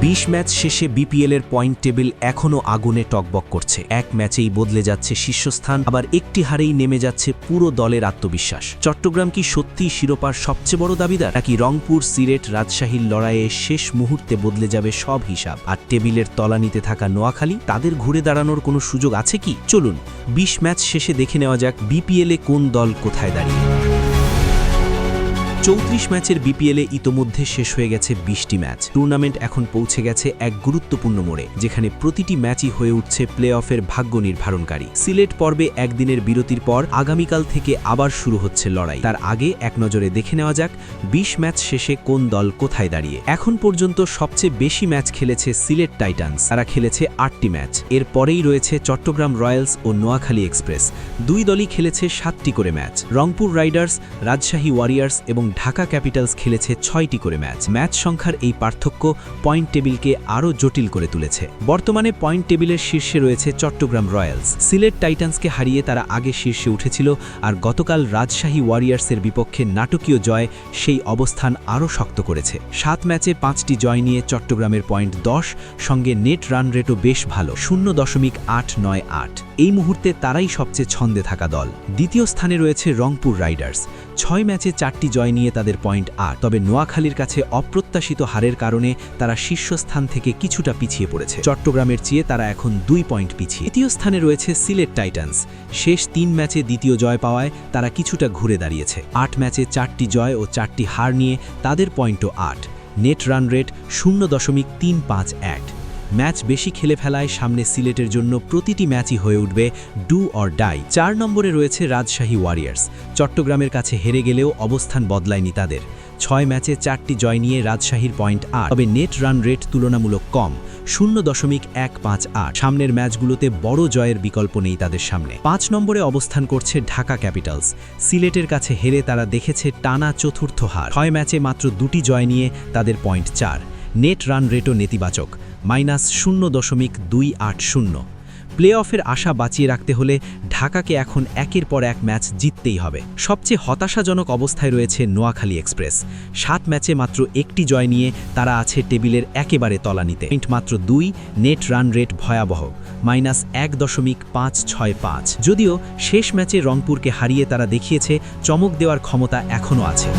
২০ match শেষে বিপিএলের point table এখনও আগুনে টকবক করছে। এক ম্যাচেই বদলে যাচ্ছে শীর্ষস্থান, আবার একটি হারেই নেমে যাচ্ছে পুরো দলের আত্মবিশ্বাস। চট্টগ্রাম কি সত্যিই শিরোপার সবচেয়ে বড় দাবিদার, নাকি রংপুর, সিলেট, রাজশাহীর লড়াইয়ে শেষ মুহূর্তে বদলে যাবে সব হিসাব? আর টেবিলের তলানিতে থাকা নোয়াখালী, তাদের ঘুরে দাঁড়ানোর কোনো সুযোগ আছে কি? চলুন ২০ ম্যাচ শেষে দেখে নেওয়া যাক বিপিএলে কোন দল কোথায় দাঁড়িয়ে। ৩৪ ম্যাচের বিপিএলে ইতোমধ্যে শেষ হয়ে গেছে ২০টি ম্যাচ। টুর্নামেন্ট এখন পৌঁছে গেছে এক গুরুত্বপূর্ণ মোড়ে, যেখানে প্রতিটি ম্যাচই হয়ে উঠছে প্লে অফের ভাগ্য নির্ধারণকারী। সিলেট পর্বে একদিনের বিরতির পর আগামীকাল থেকে আবার শুরু হচ্ছে লড়াই। তার আগে এক নজরে দেখে নেওয়া যাক ২০ ম্যাচ শেষে কোন দল কোথায় দাঁড়িয়ে। এখন পর্যন্ত সবচেয়ে বেশি ম্যাচ খেলেছে সিলেট টাইটান্স, তারা খেলেছে ৮টি ম্যাচ। এর পরেই রয়েছে চট্টগ্রাম রয়্যালস ও নোয়াখালী এক্সপ্রেস, দুই দলই খেলেছে ৭টি করে match. Rangpur Riders, Rajshahi warriors এবং ঢাকা ক্যাপিটালস খেলেছে ৬টি করে ম্যাচ। ম্যাচ সংখ্যার এই পার্থক্য পয়েন্ট টেবিলকে আরও জটিল করে তুলেছে। বর্তমানে পয়েন্ট টেবিলের শীর্ষে রয়েছে চট্টগ্রাম রয়্যালস। সিলেট টাইটান্সকে হারিয়ে তারা আগে শীর্ষে উঠেছিল, আর গতকাল রাজশাহী ওয়ারিয়ার্সের বিপক্ষে নাটকীয় জয় সেই অবস্থান আরও শক্ত করেছে। ৭ ম্যাচে ৫টি জয় নিয়ে চট্টগ্রামের পয়েন্ট ১০, সঙ্গে নেট রান রেটও বেশ ভালো, 0.898। এই মুহূর্তে তারাই সবচেয়ে ছন্দে থাকা দল। দ্বিতীয় স্থানে রয়েছে রংপুর রাইডার্স, ৬ ম্যাচে ৪টি জয় নিয়ে তাদের পয়েন্ট ৮। তবে নোয়াখালীর কাছে অপ্রত্যাশিত হারের কারণে তারা শীর্ষস্থান থেকে কিছুটা পিছিয়ে পড়েছে। চট্টগ্রামের চেয়ে তারা এখন ২ পয়েন্ট পিছিয়ে। তৃতীয় স্থানে রয়েছে সিলেট টাইটান্স, শেষ ৩ ম্যাচে দ্বিতীয় জয় পাওয়ায় তারা কিছুটা ঘুরে দাঁড়িয়েছে। ৮ ম্যাচে ৪টি জয় ও ৪টি হার নিয়ে তাদের পয়েন্টও ৮। Net run rate 0.351। ম্যাচ বেশি খেলে ফেলায় সামনে সিলেটের জন্য প্রতিটি ম্যাচই হয়ে উঠবে ডু অর ডাই। ৪ নম্বরে রয়েছে রাজশাহী ওয়ারিয়ার্স, চট্টগ্রামের কাছে হেরে গেলেও অবস্থান বদলায়নি তাদের। ৬ ম্যাচে ৪টি জয় নিয়ে রাজশাহীর পয়েন্ট ৮, তবে নেট রান রেট তুলনামূলক কম, 0.158। সামনের ম্যাচগুলোতে বড় জয়ের বিকল্প নেই তাদের সামনে। ৫ নম্বরে অবস্থান করছে ঢাকা ক্যাপিটালস, সিলেটের কাছে হেরে তারা দেখেছে টানা চতুর্থ হার। ৬ ম্যাচে মাত্র ২টি জয় নিয়ে তাদের পয়েন্ট ৪, নেট রান রেটও নেতিবাচক, -0.280। প্লে অফের আশা বাঁচিয়ে রাখতে হলে ঢাকাকে এখন একের পর এক ম্যাচ জিততেই হবে। সবচেয়ে হতাশাজনক অবস্থায় রয়েছে নোয়াখালী এক্সপ্রেস, ৭ ম্যাচে মাত্র ১টি জয় নিয়ে তারা আছে টেবিলের একেবারে তলানিতে, পয়েন্ট মাত্র ২, নেট রান রেট ভয়াবহ, -1.565। যদিও শেষ ম্যাচে রংপুরকে হারিয়ে তারা দেখিয়েছে চমক দেওয়ার ক্ষমতা এখনও আছে।